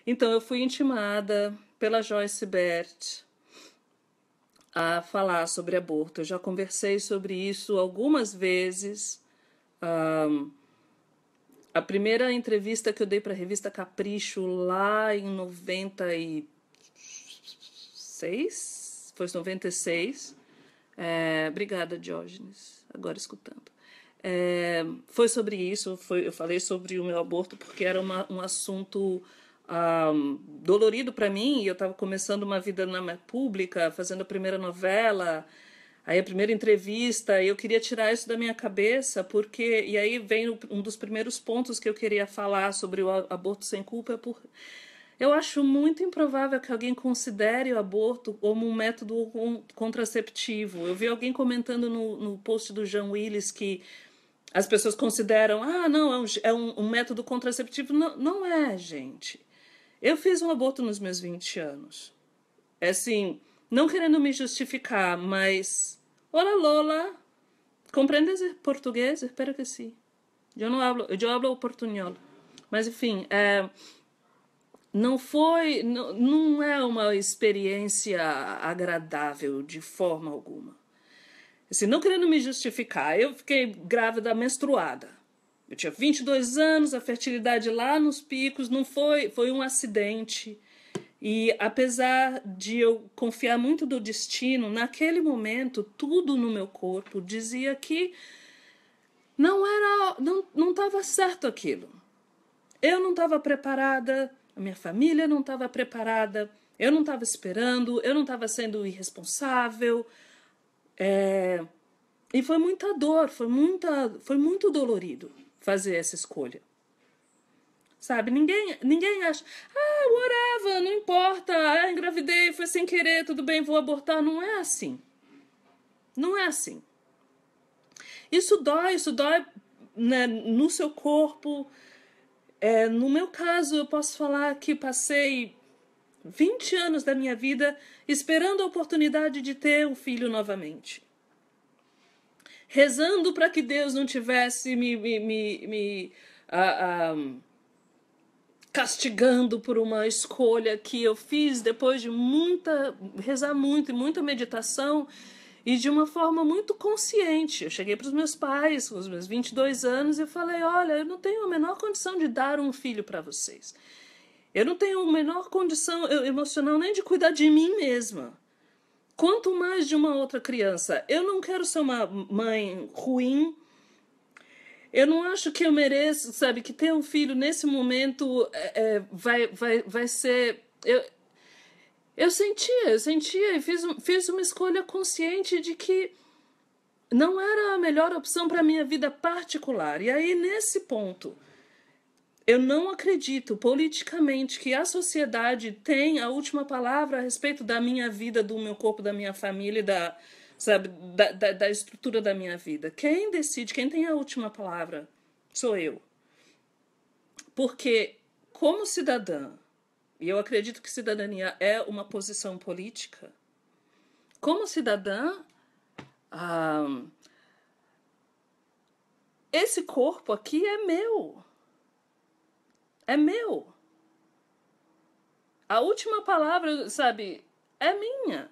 Então, eu fui intimada pela Joyce Bert a falar sobre aborto. Eu já conversei sobre isso algumas vezes. A primeira entrevista que eu dei para a revista Capricho lá em 96, foi 96. Obrigada, Diógenes, agora escutando. Foi sobre isso, eu falei sobre o meu aborto porque era um assunto dolorido para mim, e eu estava começando uma vida na pública, fazendo a primeira novela, aí a primeira entrevista, e eu queria tirar isso da minha cabeça, porque, e aí vem um dos primeiros pontos que eu queria falar sobre o aborto sem culpa, eu acho muito improvável que alguém considere o aborto como um método contraceptivo. Eu vi alguém comentando no post do Jean Willis que as pessoas consideram, não, é um método contraceptivo. Não, não é, gente. Eu fiz um aborto nos meus 20 anos. É assim, não querendo me justificar, mas... Hola, Lola. ¿Comprendes português? Espero que sim. Eu hablo portunhol. Mas, enfim, não é uma experiência agradável de forma alguma. Assim, não querendo me justificar, eu fiquei grávida menstruada. Eu tinha 22 anos, a fertilidade lá nos picos, foi um acidente. E apesar de eu confiar muito no destino, naquele momento, tudo no meu corpo dizia que não estava certo aquilo. Eu não estava preparada, a minha família não estava preparada, eu não estava esperando, eu não estava sendo irresponsável. E foi muita dor, foi muito dolorido fazer essa escolha. Sabe, ninguém acha, whatever, não importa, engravidei, foi sem querer, tudo bem, vou abortar. Não é assim. Não é assim. Isso dói, né, no seu corpo. No meu caso, eu posso falar que passei 20 anos da minha vida esperando a oportunidade de ter um filho novamente. Rezando para que Deus não tivesse me castigando por uma escolha que eu fiz depois de rezar muito e muita meditação e de uma forma muito consciente. Eu cheguei para os meus pais, com os meus 22 anos, e falei, olha, eu não tenho a menor condição de dar um filho para vocês. Eu não tenho a menor condição emocional nem de cuidar de mim mesma. Quanto mais de uma outra criança. Eu não quero ser uma mãe ruim. Eu não acho que eu mereço, sabe, que ter um filho nesse momento vai ser... Eu sentia e fiz uma escolha consciente de que não era a melhor opção para a minha vida particular. E aí, nesse ponto, eu não acredito politicamente que a sociedade tem a última palavra a respeito da minha vida, do meu corpo, da minha família, da estrutura da minha vida. Quem decide, quem tem a última palavra, sou eu. Porque, como cidadã, e eu acredito que cidadania é uma posição política, como cidadã, esse corpo aqui é meu. É meu. A última palavra, sabe, é minha.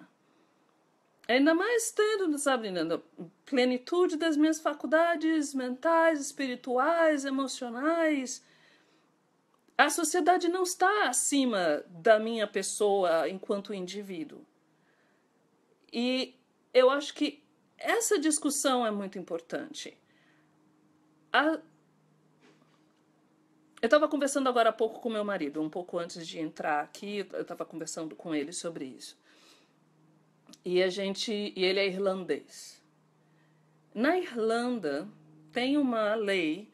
Ainda mais tendo, sabe, na plenitude das minhas faculdades mentais, espirituais, emocionais. A sociedade não está acima da minha pessoa enquanto indivíduo. E eu acho que essa discussão é muito importante. Eu estava conversando agora há pouco com meu marido, um pouco antes de entrar aqui, eu estava conversando com ele sobre isso. E ele é irlandês. Na Irlanda tem uma lei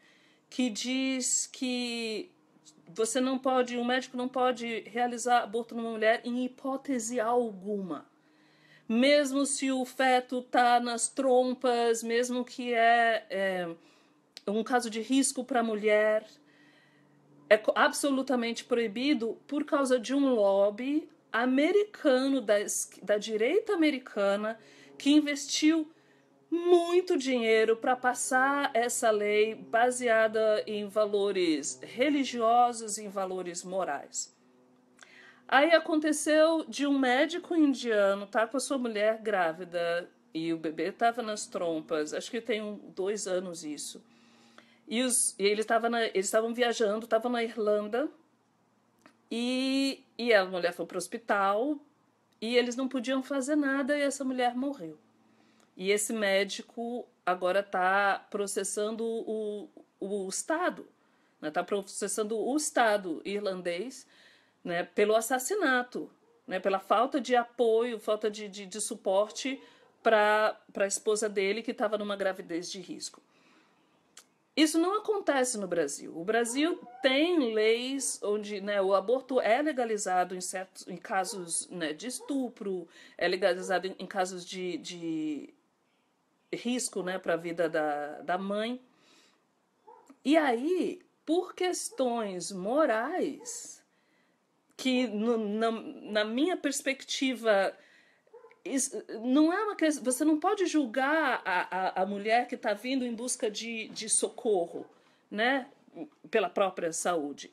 que diz que um médico não pode realizar aborto numa mulher em hipótese alguma. Mesmo se o feto está nas trompas, mesmo que é um caso de risco para a mulher, é absolutamente proibido por causa de um lobby americano, da direita americana, que investiu muito dinheiro para passar essa lei baseada em valores religiosos, em valores morais. Aí aconteceu de um médico indiano tá com a sua mulher grávida e o bebê estava nas trompas, acho que tem 2 anos isso. E eles estavam viajando, estavam na Irlanda e a mulher foi para o hospital e eles não podiam fazer nada e essa mulher morreu. E esse médico agora está processando o Estado, né? Está processando o Estado irlandês, né, pelo assassinato, né, pela falta de apoio, falta de suporte para a esposa dele que estava numa gravidez de risco. Isso não acontece no Brasil. O Brasil tem leis onde, né, o aborto é legalizado em casos, né, de estupro, é legalizado em casos de risco, né, para a vida da mãe. E aí, por questões morais, que na minha perspectiva não é uma questão, você não pode julgar a mulher que está vindo em busca de socorro, né, pela própria saúde.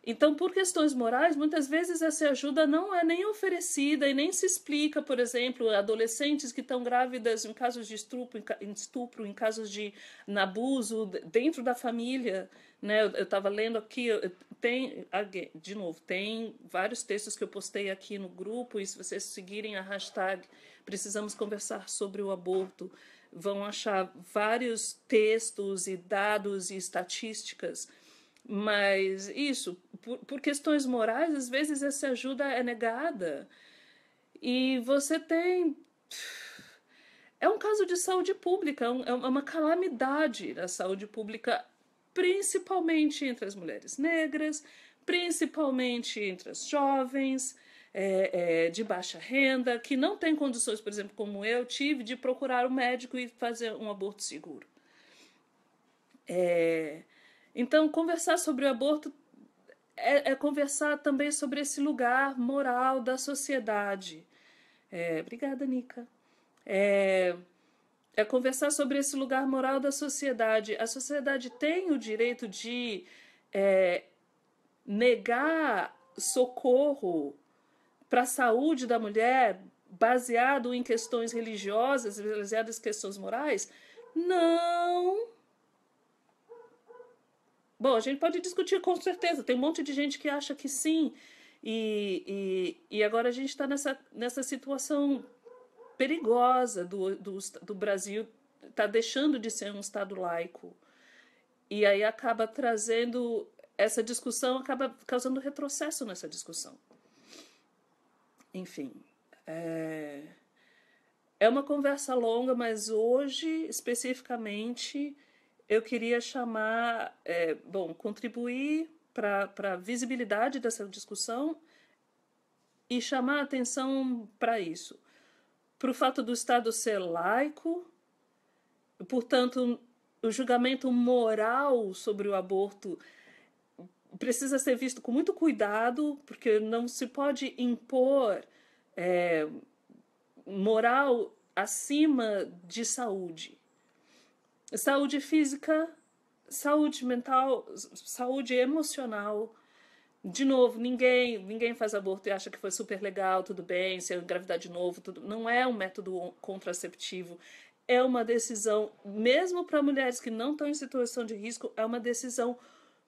Então, por questões morais, muitas vezes essa ajuda não é nem oferecida e nem se explica, por exemplo, adolescentes que estão grávidas em casos de estupro, em casos de abuso dentro da família, né? Eu estava lendo aqui, de novo, tem vários textos que eu postei aqui no grupo, e se vocês seguirem a hashtag Precisamos Conversar sobre o Aborto, vão achar vários textos e dados e estatísticas. Mas isso, por questões morais, às vezes essa ajuda é negada. E você tem... É um caso de saúde pública, é uma calamidade da saúde pública, principalmente entre as mulheres negras, principalmente entre as jovens, de baixa renda, que não têm condições, por exemplo, como eu tive, de procurar um médico e fazer um aborto seguro. Então, conversar sobre o aborto é conversar também sobre esse lugar moral da sociedade. Obrigada, Nica. É conversar sobre esse lugar moral da sociedade. A sociedade tem o direito de negar socorro para a saúde da mulher baseado em questões religiosas, baseado em questões morais? Não. Bom, a gente pode discutir com certeza. Tem um monte de gente que acha que sim. E agora a gente está nessa situação perigosa do Brasil. Está deixando de ser um Estado laico. E aí acaba trazendo... Essa discussão acaba causando retrocesso nessa discussão. Enfim. É uma conversa longa, mas hoje, especificamente... eu queria chamar, contribuir para a visibilidade dessa discussão e chamar a atenção para isso. Para o fato do Estado ser laico, portanto, o julgamento moral sobre o aborto precisa ser visto com muito cuidado, porque não se pode impor moral acima de saúde. Saúde física, saúde mental, saúde emocional. De novo, ninguém faz aborto e acha que foi super legal, tudo bem, se eu engravidar de novo, tudo. Não é um método contraceptivo. É uma decisão, mesmo para mulheres que não estão em situação de risco, é uma decisão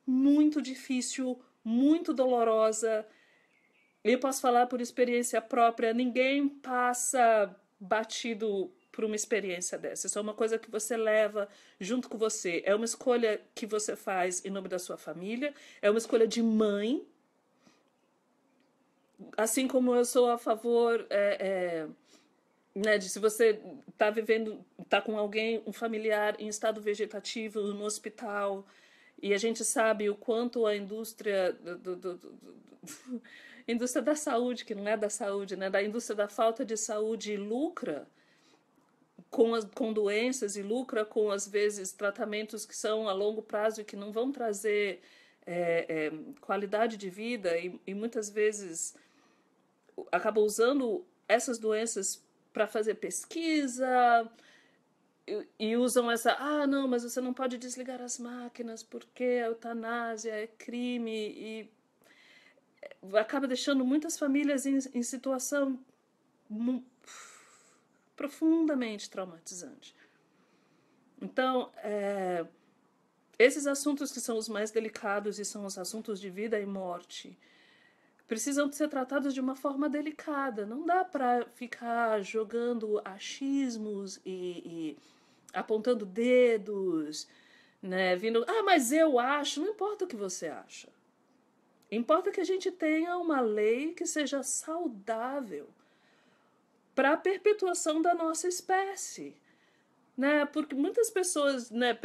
muito difícil, muito dolorosa. Eu posso falar por experiência própria, ninguém passa batido por uma experiência dessa. Isso é uma coisa que você leva junto com você. É uma escolha que você faz em nome da sua família. É uma escolha de mãe. Assim como eu sou a favor né, de se você está com alguém, um familiar em estado vegetativo no hospital, e a gente sabe o quanto a indústria indústria da saúde, que não é da saúde, né, da indústria da falta de saúde lucra com doenças e lucra com, às vezes, tratamentos que são a longo prazo e que não vão trazer qualidade de vida e muitas vezes acaba usando essas doenças para fazer pesquisa. e usam essa, não, mas você não pode desligar as máquinas porque a eutanásia é crime, e acaba deixando muitas famílias em situação profundamente traumatizante. Então, esses assuntos que são os mais delicados e são os assuntos de vida e morte precisam ser tratados de uma forma delicada. Não dá para ficar jogando achismos e apontando dedos, né? Vindo, mas eu acho. Não importa o que você acha. Importa que a gente tenha uma lei que seja saudável para a perpetuação da nossa espécie, né? Porque muitas pessoas, né,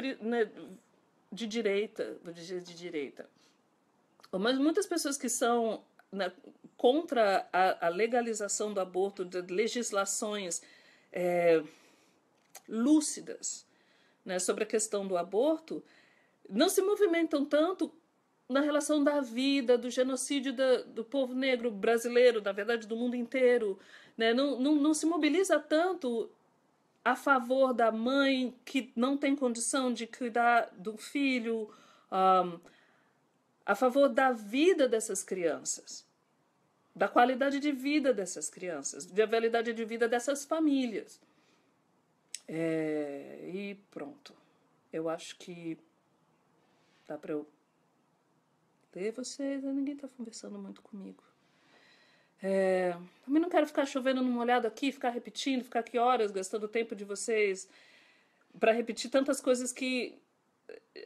de direita, vou dizer de direita, mas muitas pessoas que são, né, contra a legalização do aborto, de legislações lúcidas, né, sobre a questão do aborto, não se movimentam tanto na relação da vida, do genocídio do povo negro brasileiro, na verdade do mundo inteiro, né? Não se mobiliza tanto a favor da mãe que não tem condição de cuidar do filho, a favor da vida dessas crianças, da qualidade de vida dessas crianças, da qualidade de vida dessas famílias. E pronto. Eu acho que dá para eu ler vocês, ninguém está conversando muito comigo. Também não quero ficar chovendo numa olhada aqui, ficar repetindo, ficar aqui horas gastando o tempo de vocês para repetir tantas coisas que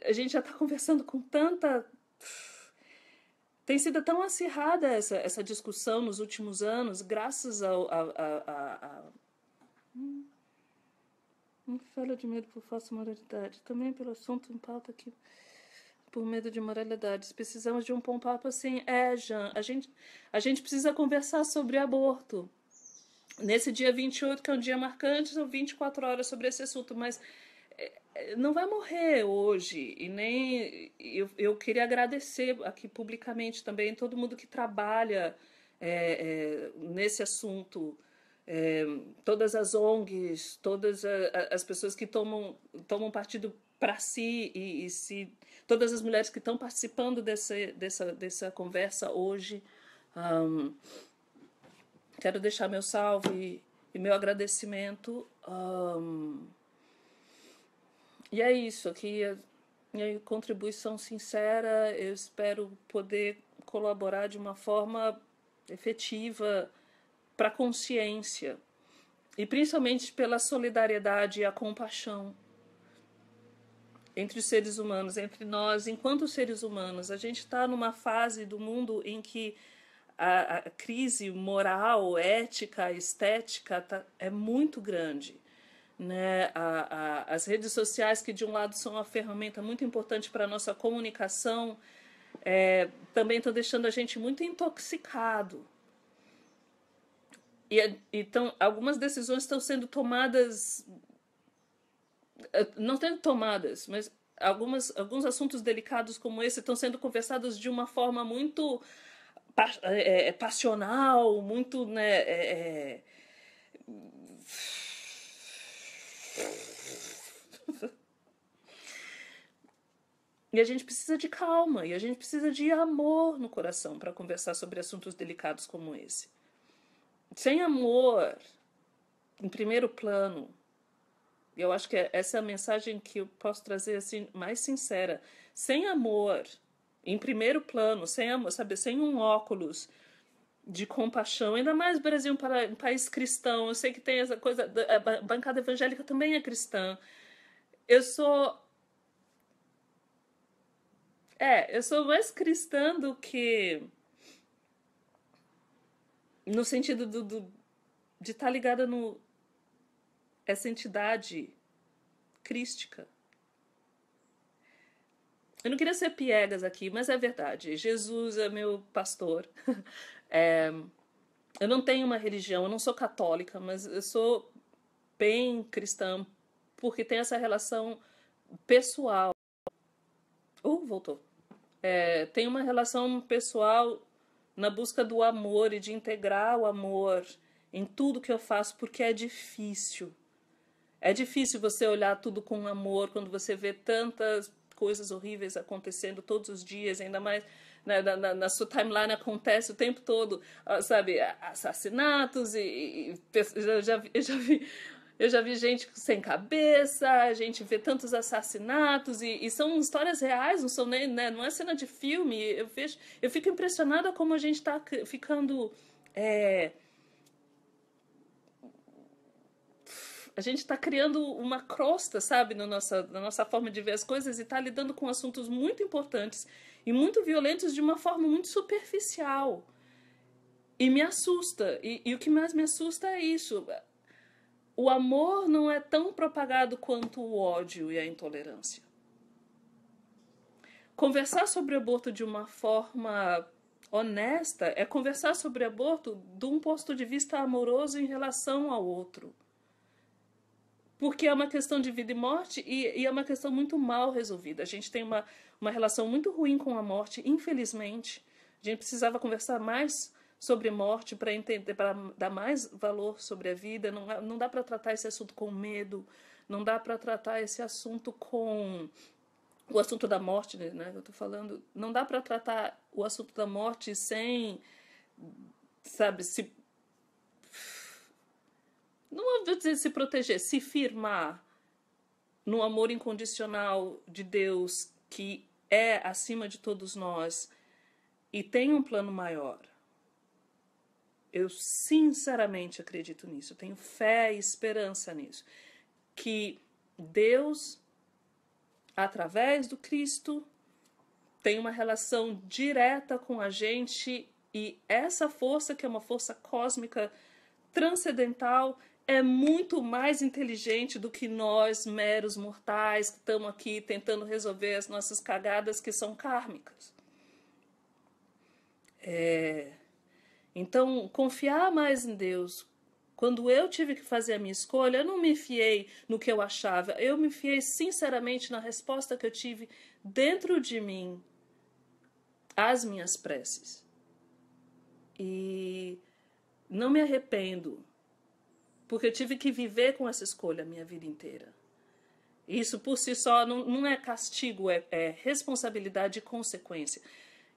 a gente já está conversando com tanta... Tem sido tão acirrada essa discussão nos últimos anos, graças Não fala de medo por falsa moralidade, também pelo assunto em pauta aqui, por medo de moralidades. Precisamos de um papo assim. Jean, a gente precisa conversar sobre aborto. Nesse dia 28, que é um dia marcante, são 24 horas sobre esse assunto, mas não vai morrer hoje. E nem eu queria agradecer aqui publicamente também todo mundo que trabalha nesse assunto. Todas as ONGs, todas as pessoas que tomam partido para si e todas as mulheres que estão participando dessa conversa hoje. Quero deixar meu salve e meu agradecimento. E é isso, aqui a minha contribuição sincera. Eu espero poder colaborar de uma forma efetiva para a consciência e principalmente pela solidariedade e a compaixão entre os seres humanos, entre nós, enquanto seres humanos. A gente está numa fase do mundo em que a crise moral, ética, estética é muito grande, né? As redes sociais, que de um lado são uma ferramenta muito importante para a nossa comunicação, também estão deixando a gente muito intoxicado. Então, algumas decisões estão sendo tomadas, não sendo tomadas, mas alguns assuntos delicados como esse estão sendo conversados de uma forma muito passional, muito, né, E a gente precisa de calma, e a gente precisa de amor no coração para conversar sobre assuntos delicados como esse. Sem amor, em primeiro plano, eu acho que essa é a mensagem que eu posso trazer assim, mais sincera. Sem amor, em primeiro plano, sem amor, sabe, sem um óculos de compaixão, ainda mais o Brasil, um país cristão. Eu sei que tem essa coisa, a bancada evangélica também é cristã. Eu sou mais cristã do que no sentido de estar ligada essa entidade crística. Eu não queria ser piegas aqui, mas é verdade. Jesus é meu pastor. Eu não tenho uma religião, eu não sou católica, mas eu sou bem cristã porque tem essa relação pessoal. Voltou. Tem uma relação pessoal na busca do amor e de integrar o amor em tudo que eu faço, porque é difícil. É difícil você olhar tudo com amor quando você vê tantas coisas horríveis acontecendo todos os dias, ainda mais na sua timeline acontece o tempo todo, sabe, assassinatos eu já vi gente sem cabeça, a gente vê tantos assassinatos e são histórias reais, não são nem, né, não é cena de filme. Eu fico impressionada como a gente está ficando a gente está criando uma crosta, sabe, na nossa forma de ver as coisas e está lidando com assuntos muito importantes e muito violentos de uma forma muito superficial. E me assusta. E o que mais me assusta é isso. O amor não é tão propagado quanto o ódio e a intolerância. Conversar sobre aborto de uma forma honesta é conversar sobre aborto de um ponto de vista amoroso em relação ao outro. Porque é uma questão de vida e morte e é uma questão muito mal resolvida. A gente tem uma relação muito ruim com a morte, infelizmente. A gente precisava conversar mais sobre morte para entender, para dar mais valor sobre a vida. Não dá para tratar esse assunto com medo. Não dá para tratar esse assunto com o assunto da morte, né? Eu tô falando. Não dá para tratar o assunto da morte sem, sabe, não vou dizer se proteger, se firmar no amor incondicional de Deus, que é acima de todos nós e tem um plano maior. Eu sinceramente acredito nisso, eu tenho fé e esperança nisso. Que Deus, através do Cristo, tem uma relação direta com a gente e essa força, que é uma força cósmica transcendental, é muito mais inteligente do que nós, meros mortais, que estamos aqui tentando resolver as nossas cagadas que são kármicas. Então, confiar mais em Deus. Quando eu tive que fazer a minha escolha, eu não me fiei no que eu achava, eu me fiei sinceramente na resposta que eu tive dentro de mim às minhas preces. E não me arrependo, porque eu tive que viver com essa escolha a minha vida inteira. Isso por si só não é castigo, é responsabilidade e consequência.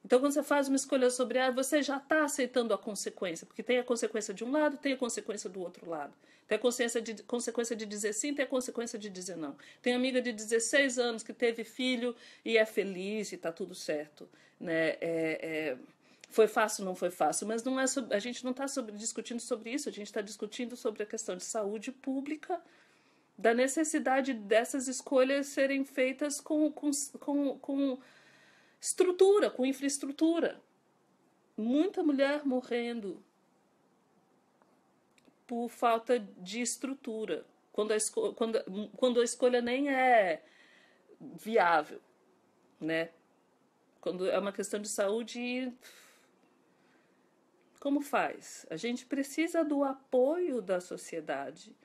Então, quando você faz uma escolha sobre você já está aceitando a consequência, porque tem a consequência de um lado, tem a consequência do outro lado. Tem a consequência de dizer sim, tem a consequência de dizer não. Tem amiga de 16 anos que teve filho e é feliz e está tudo certo, né? Foi fácil, não foi fácil, mas não é a gente não está discutindo sobre isso, a gente está discutindo sobre a questão de saúde pública, da necessidade dessas escolhas serem feitas com estrutura, com infraestrutura. Muita mulher morrendo por falta de estrutura, quando a escolha nem é viável, né? Quando é uma questão de saúde, como faz? A gente precisa do apoio da sociedade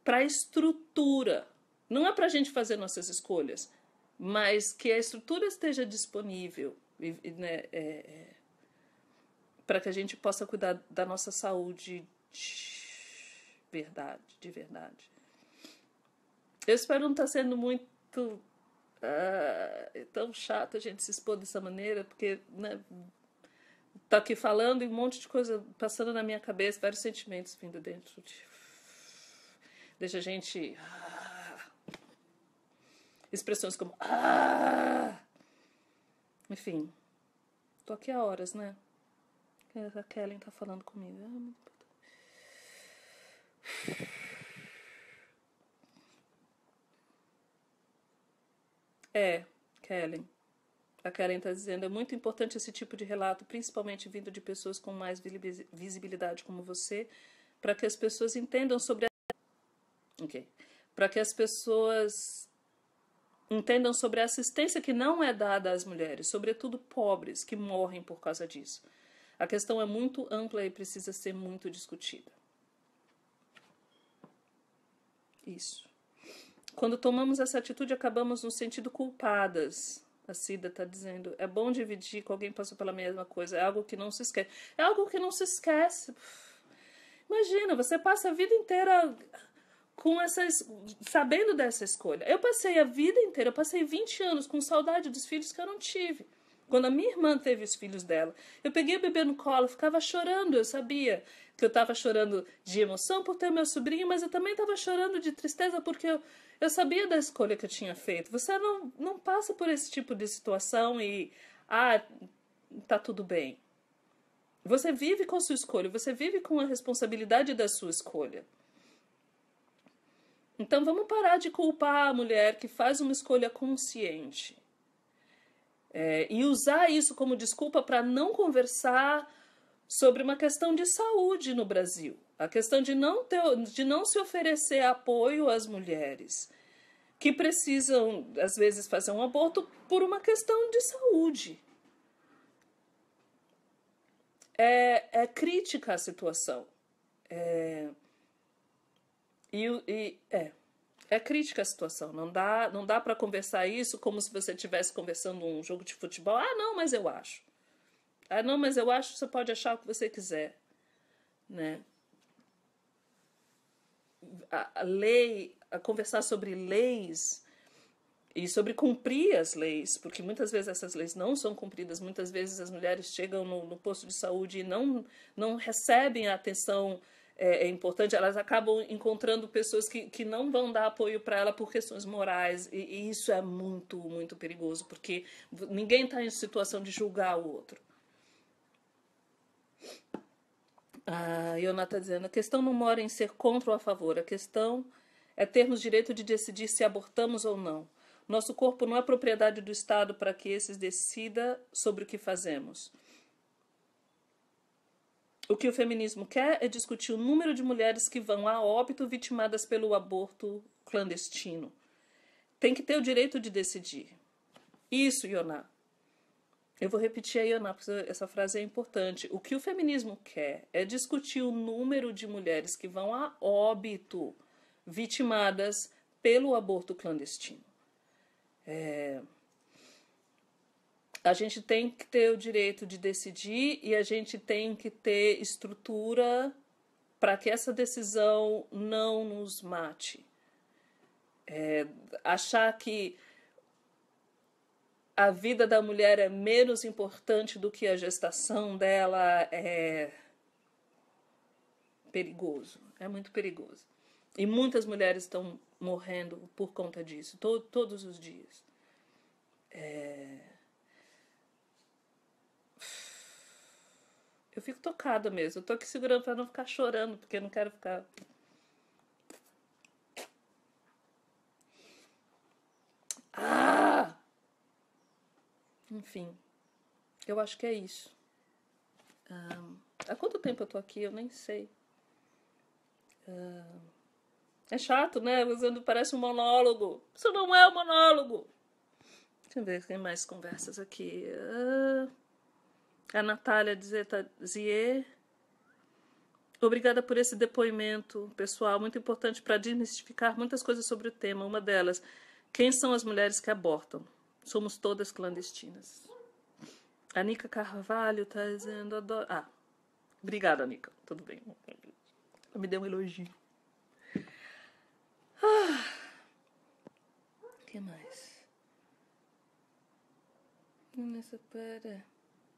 para a estrutura. Não é para a gente fazer nossas escolhas, mas que a estrutura esteja disponível, né, para que a gente possa cuidar da nossa saúde de verdade. Eu espero não estar sendo muito tão chato a gente se expor dessa maneira, porque, né, tá aqui falando e um monte de coisa passando na minha cabeça, vários sentimentos vindo dentro deixa a gente expressões como enfim, tô aqui há horas, né? A Kellen tá falando comigo. Kellen. A Karen está dizendo, é muito importante esse tipo de relato, principalmente vindo de pessoas com mais visibilidade como você, para que as pessoas entendam sobre para que as pessoas entendam sobre a assistência que não é dada às mulheres, sobretudo pobres, que morrem por causa disso. A questão é muito ampla e precisa ser muito discutida. Isso. Quando tomamos essa atitude, acabamos nos sentindo culpadas. A Cida está dizendo, é bom dividir com alguém que passou pela mesma coisa, é algo que não se esquece. É algo que não se esquece. Imagina, você passa a vida inteira sabendo dessa escolha. Eu passei a vida inteira, eu passei 20 anos com saudade dos filhos que eu não tive. Quando a minha irmã teve os filhos dela, eu peguei o bebê no colo, ficava chorando. Eu sabia que eu estava chorando de emoção por ter meu sobrinho, mas eu também estava chorando de tristeza porque eu sabia da escolha que eu tinha feito. Você não passa por esse tipo de situação e tá tudo bem. Você vive com a sua escolha, você vive com a responsabilidade da sua escolha. Então vamos parar de culpar a mulher que faz uma escolha consciente. E usar isso como desculpa para não conversar sobre uma questão de saúde no Brasil. A questão de não se oferecer apoio às mulheres que precisam, às vezes, fazer um aborto por uma questão de saúde. É crítica a situação. É crítica a situação. Não dá para conversar isso como se você estivesse conversando um jogo de futebol. Não, mas eu acho. Não, mas eu acho que você pode achar o que você quiser. Né? A conversar sobre leis e sobre cumprir as leis, porque muitas vezes essas leis não são cumpridas, muitas vezes as mulheres chegam no posto de saúde e não recebem a atenção importante, elas acabam encontrando pessoas que não vão dar apoio para ela por questões morais, e isso é muito, muito perigoso, porque ninguém está em situação de julgar o outro. A Iona está dizendo, a questão não mora em ser contra ou a favor, a questão é termos direito de decidir se abortamos ou não. Nosso corpo não é propriedade do Estado para que esses decida sobre o que fazemos. O que o feminismo quer é discutir o número de mulheres que vão a óbito vitimadas pelo aborto clandestino. Tem que ter o direito de decidir. Isso, Iona. Eu vou repetir a Iona, porque essa frase é importante. O que o feminismo quer é discutir o número de mulheres que vão a óbito vitimadas pelo aborto clandestino. A gente tem que ter o direito de decidir e a gente tem que ter estrutura para que essa decisão não nos mate. Achar que a vida da mulher é menos importante do que a gestação dela é perigoso, é muito perigoso. E muitas mulheres estão morrendo por conta disso, todos os dias. Eu fico tocada mesmo. Eu tô aqui segurando para não ficar chorando, porque eu não quero ficar... Enfim, eu acho que é isso. Há quanto tempo eu tô aqui? Eu nem sei. É chato, né? Parece um monólogo. Isso não é um monólogo. Deixa eu ver se tem mais conversas aqui. A Natália Zier. Obrigada por esse depoimento, pessoal. Muito importante para desmistificar muitas coisas sobre o tema. Uma delas, quem são as mulheres que abortam? Somos todas clandestinas. A Nica Carvalho está dizendo... Obrigada, Nica. Tudo bem. Ela me deu um elogio. O que mais?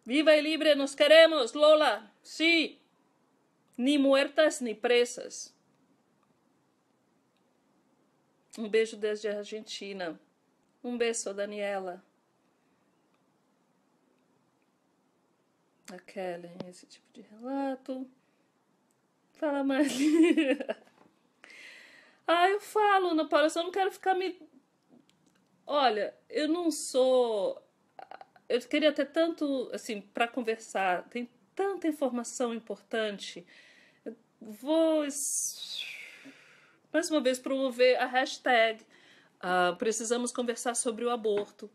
Viva e libre, nos queremos, Lola. Sí. Ni muertas ni presas. Um beijo desde a Argentina. Um beijo, Daniela. A Kellen, esse tipo de relato. Fala mais. Eu falo, Ana Paula, eu só não quero ficar me... Olha, eu não sou... Eu queria ter tanto, assim, para conversar. Tem tanta informação importante. Eu vou, mais uma vez, promover a hashtag precisamos conversar sobre o aborto.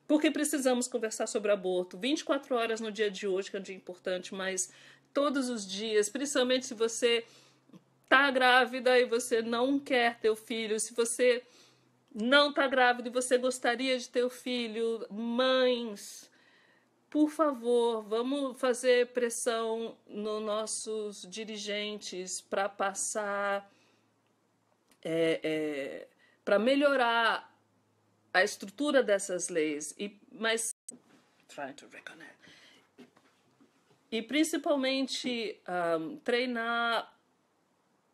Porque precisamos conversar sobre o aborto. 24 horas no dia de hoje, que é um dia importante, mas todos os dias, principalmente se você tá grávida e você não quer ter o filho, se você não tá grávida e você gostaria de ter o filho, mães, por favor, vamos fazer pressão nos nossos dirigentes para passar, para melhorar a estrutura dessas leis, mas trying to reconnect. E principalmente treinar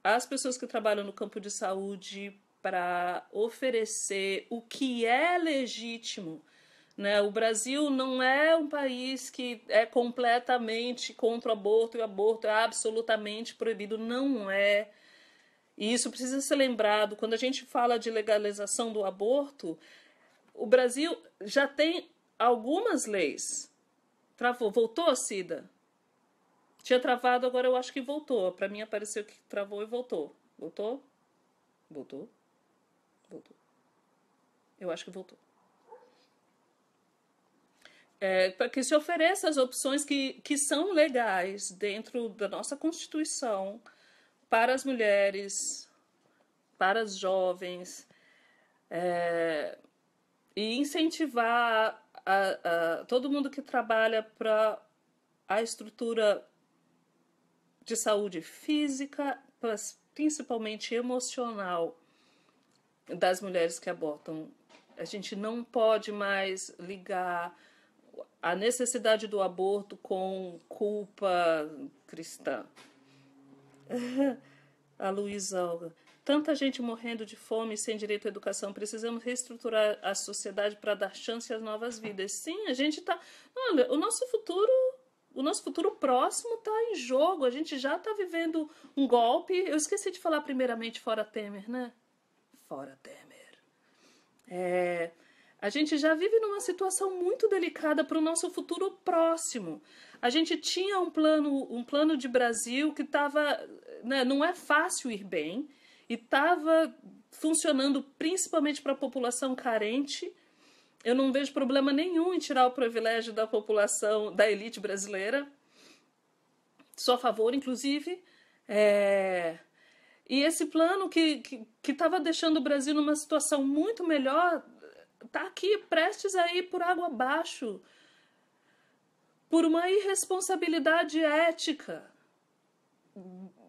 as pessoas que trabalham no campo de saúde para oferecer o que é legítimo. Né? O Brasil não é um país que é completamente contra o aborto e o aborto é absolutamente proibido. Não é. E isso precisa ser lembrado. Quando a gente fala de legalização do aborto, o Brasil já tem algumas leis. Travou. Voltou, Cida? Tinha travado, agora eu acho que voltou. Para mim apareceu que travou e voltou. Voltou? Voltou? Voltou. Eu acho que voltou. Para que se ofereça as opções que são legais dentro da nossa Constituição para as mulheres, para as jovens, e incentivar todo mundo que trabalha para a estrutura de saúde física, principalmente emocional, das mulheres que abortam. A gente não pode mais ligar a necessidade do aborto com culpa cristã. A Luísa Olga. Tanta gente morrendo de fome e sem direito à educação. Precisamos reestruturar a sociedade para dar chance às novas vidas. Sim, a gente está... Olha, o nosso futuro próximo está em jogo. A gente já está vivendo um golpe. Eu esqueci de falar primeiramente fora Temer, né? Fora Temer. A gente já vive numa situação muito delicada para o nosso futuro próximo. A gente tinha um plano de Brasil que estava... Né, não é fácil ir bem, e estava funcionando principalmente para a população carente. Eu não vejo problema nenhum em tirar o privilégio da população, da elite brasileira. Sou a favor, inclusive. E esse plano que estava deixando o Brasil numa situação muito melhor está aqui prestes a ir por água abaixo por uma irresponsabilidade ética,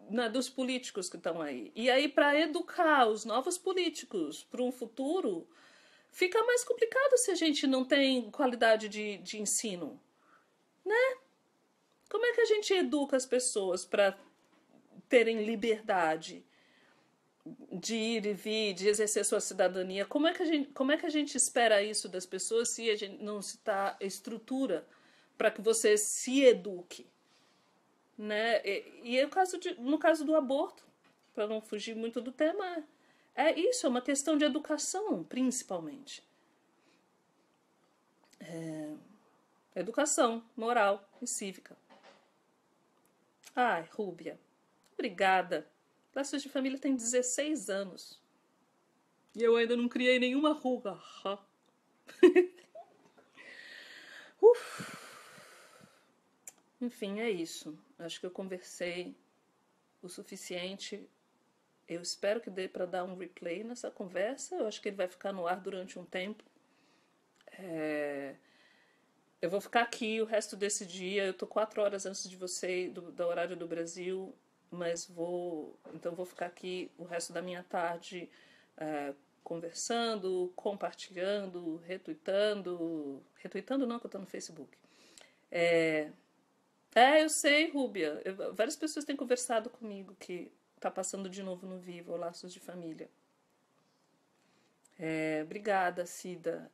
né, dos políticos que estão aí. E aí, para educar os novos políticos para um futuro, fica mais complicado se a gente não tem qualidade de ensino. Né? Como é que a gente educa as pessoas para terem liberdade de ir e vir, de exercer sua cidadania? Como é que a gente espera isso das pessoas se a gente não se dá estrutura para que você se eduque? Né? E no caso do aborto, para não fugir muito do tema, isso, é uma questão de educação, principalmente. Educação moral e cívica. Ai, Rúbia, obrigada. Laços de Família tem 16 anos. E eu ainda não criei nenhuma ruga. Enfim, é isso. Acho que eu conversei o suficiente. Eu espero que dê para dar um replay nessa conversa. Eu acho que ele vai ficar no ar durante um tempo. Eu vou ficar aqui o resto desse dia. Eu tô 4 horas antes de você, do horário do Brasil, mas vou ficar aqui o resto da minha tarde conversando, compartilhando, retweetando não, que eu tô no Facebook. Eu sei, Rúbia. Várias pessoas têm conversado comigo que tá passando de novo no Vivo, Laços de Família. Obrigada, Cida.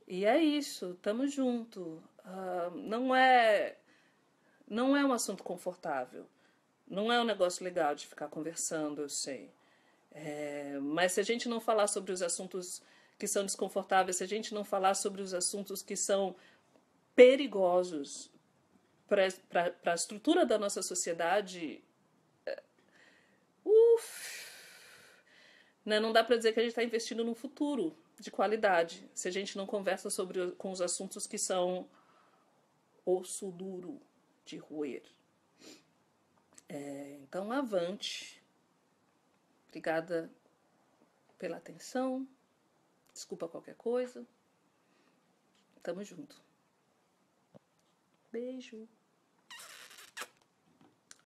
E é isso, tamo junto. Não é um assunto confortável. Não é um negócio legal de ficar conversando, eu sei. Mas se a gente não falar sobre os assuntos que são desconfortáveis, se a gente não falar sobre os assuntos que são perigosos para a estrutura da nossa sociedade, né? Não dá para dizer que a gente está investindo num futuro de qualidade se a gente não conversa com os assuntos que são osso duro de roer. Então, avante. Obrigada pela atenção. Desculpa qualquer coisa. Tamo junto. Beijo.